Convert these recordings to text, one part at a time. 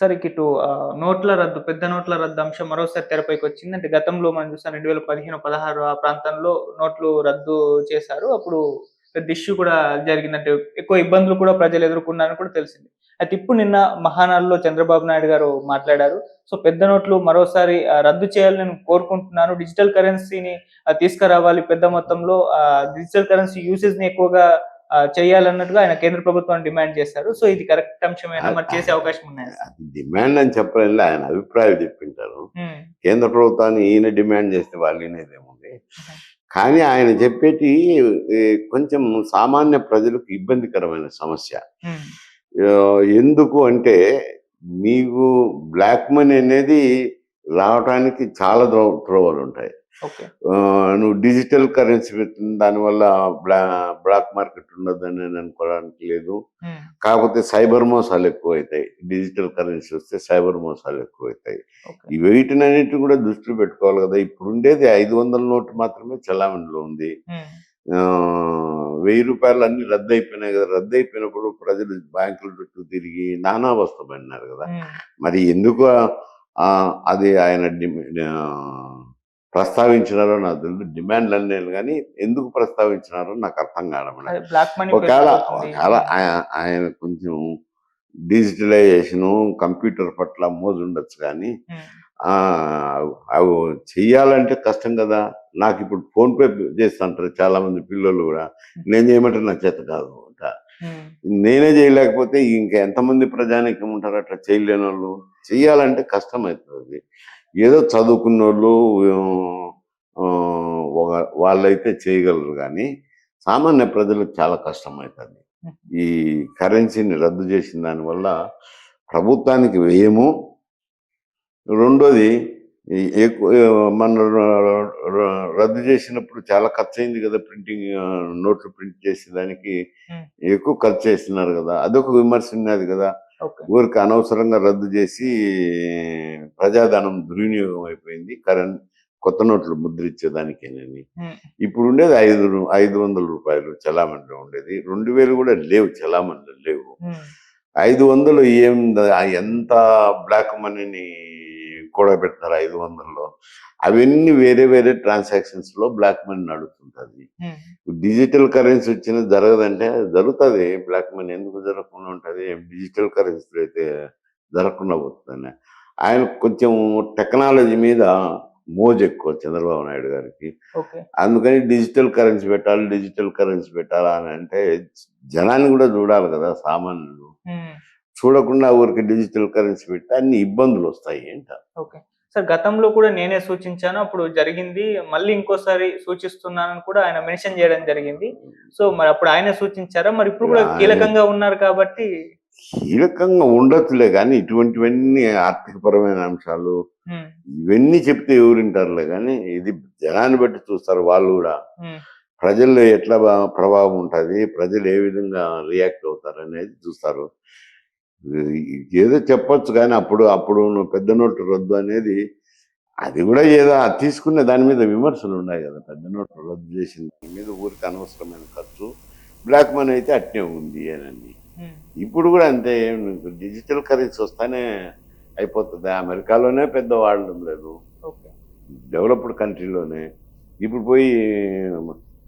Sir ఇటు నోట్ల రద్దు, పెద్ద నోట్ల రద్దు అంశం మరోసారి తెరపైకొచ్చింది. అంటే గతంలో మనం చూసాం 2015, 16 ఆ ప్రాంతంలో నోట్లు రద్దు చేశారు. అప్పుడు పెద్ద ఇష్యూ కూడా జరిగిందంటే ఎక్కువ ఇబ్బందులు కూడా ప్రజలు ఎదుర్కొన్నారని కూడా తెలిసింది. అయితే ఇప్పుడు నిన్న మహానాడులో చంద్రబాబు నాయుడు గారు మాట్లాడారు. సో పెద్ద నోట్లు మరోసారి రద్దు చేయాలని నేను కోరుకుంటున్నాను. డిజిటల్ కరెన్సీని తీసుకురావాలి పెద్ద మొత్తంలో. డిజిటల్ కరెన్సీ యూసేజ్‌ని ఎక్కువగా చేయాలన్నట్టుగా ఆయన కేంద్ర ప్రభుత్వాన్ని డిమాండ్ చేశారు. సో ఇది కరెక్ట్ అంశమేనా? మరి చేసే అవకాశం ఉన్నాయా? అది డిమాండ్ అని చెప్పలేనులే, ఆయన అభిప్రాయాలు చెప్పింటారు. కేంద్ర ప్రభుత్వాన్ని ఈయన డిమాండ్ చేస్తే వాళ్ళు వినేదేముంది. కానీ ఆయన చెప్పేటి కొంచెం సామాన్య ప్రజలకు ఇబ్బందికరమైన సమస్య. ఎందుకు అంటే మీకు బ్లాక్ మనీ అనేది రావడానికి చాలా త్రోవలు ఉంటాయి. నువ్వు డిజిటల్ కరెన్సీ పెట్టిన దానివల్ల బ్లాక్ మార్కెట్ ఉండదని నేను అనుకోవడానికి లేదు. కాకపోతే సైబర్ మోసాలు ఎక్కువ అవుతాయి. డిజిటల్ కరెన్సీ వస్తే సైబర్ మోసాలు ఎక్కువ అవుతాయి. ఈ వీటినన్నిటిని కూడా దృష్టిలో పెట్టుకోవాలి కదా. ఇప్పుడు ఉండేది 500 నోటు మాత్రమే చలామణిలో ఉంది. 1000 రూపాయలు అన్ని రద్దు అయిపోయినాయి కదా. రద్దు అయిపోయినప్పుడు ప్రజలు బ్యాంకుల చుట్టూ తిరిగి నానా అవస్థ పడినారు కదా. మరి ఎందుకు అది ఆయన ప్రస్తావించినారో నాకు తెలియదు. డిమాండ్లు అన్నాను కానీ ఎందుకు ప్రస్తావించినారో నాకు అర్థం కావడం. ఒకవేళ ఆయన కొంచెం డిజిటలైజేషను కంప్యూటర్ పట్ల మోజు ఉండొచ్చు కానీ అవి చెయ్యాలంటే కష్టం కదా. నాకు ఇప్పుడు ఫోన్పే చేస్తుంటారు చాలా మంది పిల్లలు కూడా. నేను చేయమంటే నా చేత కాదు. నేనే చేయలేకపోతే ఇంకా ఎంతమంది ప్రజానీకం ఉంటారు అట్లా చేయలేని వాళ్ళు. చెయ్యాలంటే కష్టం అవుతుంది. ఏదో చదువుకున్న వాళ్ళు వాళ్ళైతే చేయగలరు కానీ సామాన్య ప్రజలకు చాలా కష్టం అవుతుంది. ఈ కరెన్సీని రద్దు చేసిన దానివల్ల ప్రభుత్వానికి వ్యయము, రెండోది మన రద్దు చేసినప్పుడు చాలా ఖర్చు అయింది కదా. ప్రింటింగ్ నోట్లు ప్రింట్ చేసేదానికి ఎక్కువ ఖర్చు చేస్తున్నారు కదా. అదొక విమర్శ ఉన్నది కదా. ఊరికి అనవసరంగా రద్దు చేసి ప్రజాధనం దుర్వినియోగం అయిపోయింది కొత్త నోట్లు ముద్రించేదానికేనని. ఇప్పుడు ఉండేది 500 రూపాయలు చలామణిలో ఉండేది. 2000 కూడా లేవు, చలామణిలో లేవు. 500 ఏం ఎంత బ్లాక్ మనీని కూడా పెడతారు 500లో. అవన్నీ వేరే వేరే ట్రాన్సాక్షన్స్ లో బ్లాక్ మనీ నడుస్తుంటది. డిజిటల్ కరెన్సీ వచ్చిన జరగదంటే జరుగుతుంది. బ్లాక్ మనీ ఎందుకు జరగకుండా ఉంటది? డిజిటల్ కరెన్సీ అయితే జరగకుండా పోతుందని ఆయన కొంచెం టెక్నాలజీ మీద మోజు ఎక్కువ చంద్రబాబు నాయుడు గారికి. అందుకని డిజిటల్ కరెన్సీ పెట్టాలా అని అంటే జనాన్ని కూడా చూడాలి కదా. సామాన్యులు చూడకుండా ఊరికి డిజిటల్ కరెన్సీ పెడితే అన్ని ఇబ్బందులు వస్తాయి ఏంట. సార్ గతంలో కూడా నేనే సూచించాను, అప్పుడు జరిగింది. మళ్ళీ ఇంకోసారి సూచిస్తున్నానని కూడా ఆయన మెన్షన్ చేయడం జరిగింది. సో మరి అప్పుడు ఆయన సూచించారా? మరి ఇప్పుడు కూడా కీలకంగా ఉన్నారు కాబట్టి. కీలకంగా ఉండొచ్చులే కానీ ఇటువంటివన్నీ ఆర్థికపరమైన అంశాలు ఇవన్నీ చెప్తే ఎవరింటారులే కానీ ఇది జనాన్ని బట్టి చూస్తారు. వాళ్ళు కూడా ప్రజల్లో ఎట్లా ప్రభావం ఉంటుంది, ప్రజలు ఏ విధంగా రియాక్ట్ అవుతారు అనేది చూస్తారు. ఏదో చెప్పొచ్చు కానీ అప్పుడు నువ్వు పెద్ద నోట్లు రద్దు అనేది అది కూడా ఏదో తీసుకునే దాని మీద విమర్శలు ఉన్నాయి కదా. పెద్ద నోట్లు రద్దు చేసిన దాని మీద ఊరికి అనవసరమైన ఖర్చు, బ్లాక్ మనీ అయితే అట్నే ఉంది అని. ఇప్పుడు కూడా అంతే. డిజిటల్ కరెన్సీ వస్తానే అయిపోతుంది. అమెరికాలోనే పెద్ద వాడడం లేదు, డెవలప్డ్ కంట్రీలోనే. ఇప్పుడు పోయి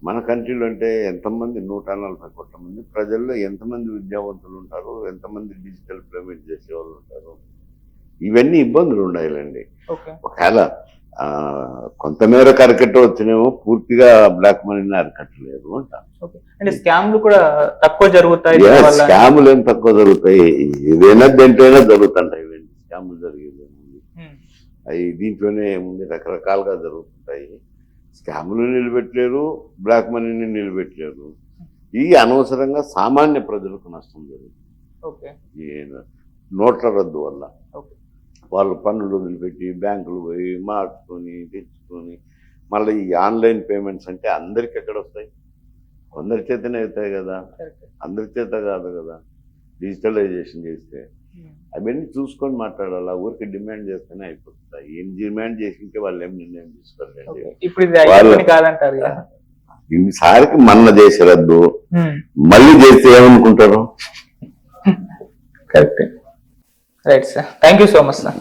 మన కంట్రీలో అంటే ఎంతమంది 140 కోట్ల మంది ప్రజల్లో ఎంతమంది విద్యావంతులు ఉంటారు, ఎంతమంది డిజిటల్ పేమెంట్ చేసే వాళ్ళు ఉంటారు. ఇవన్నీ ఇబ్బందులు ఉన్నాయిలండి. ఒకవేళ కొంతమేరకు అరికట్టవచ్చునేమో, పూర్తిగా బ్లాక్ మనీని అరికట్టలేదు అంట. స్కామ్లు కూడా తక్కువ జరుగుతాయి. స్కాములు ఏం తక్కువ జరుగుతాయి? ఏదైనా దేంట్లోనే జరుగుతుంటాయి. స్కాములు జరిగేది ఏముంది? అవి దీంట్లోనే ఏముంది, రకరకాలుగా జరుగుతుంటాయి. స్కాములు నిలబెట్టలేరు, బ్లాక్ మనీని నిలబెట్టలేరు. ఈ అనవసరంగా సామాన్య ప్రజలకు నష్టం జరుగుతుంది ఈ నోట్ల రద్దు వల్ల. వాళ్ళు పన్నులు వదిలిపెట్టి బ్యాంకులు పోయి మార్చుకొని తెచ్చుకొని మళ్ళీ ఈ ఆన్లైన్ పేమెంట్స్ అంటే అందరికి ఎక్కడ వస్తాయి? కొందరి చేతనే అవుతాయి కదా, అందరి చేత కాదు కదా. డిజిటలైజేషన్ చేస్తే అవన్నీ చూసుకొని మాట్లాడాలి. ఊరికి డిమాండ్ చేస్తేనే అయిపోతుంది. ఏం డిమాండ్ చేసింటే వాళ్ళు ఏం నిర్ణయం తీసుకోలేండి. ఈసారికి మన్న చేసే రద్దు మళ్ళీ చేస్తే ఏమనుకుంటారు? Correct. Right sir, thank you so much sir.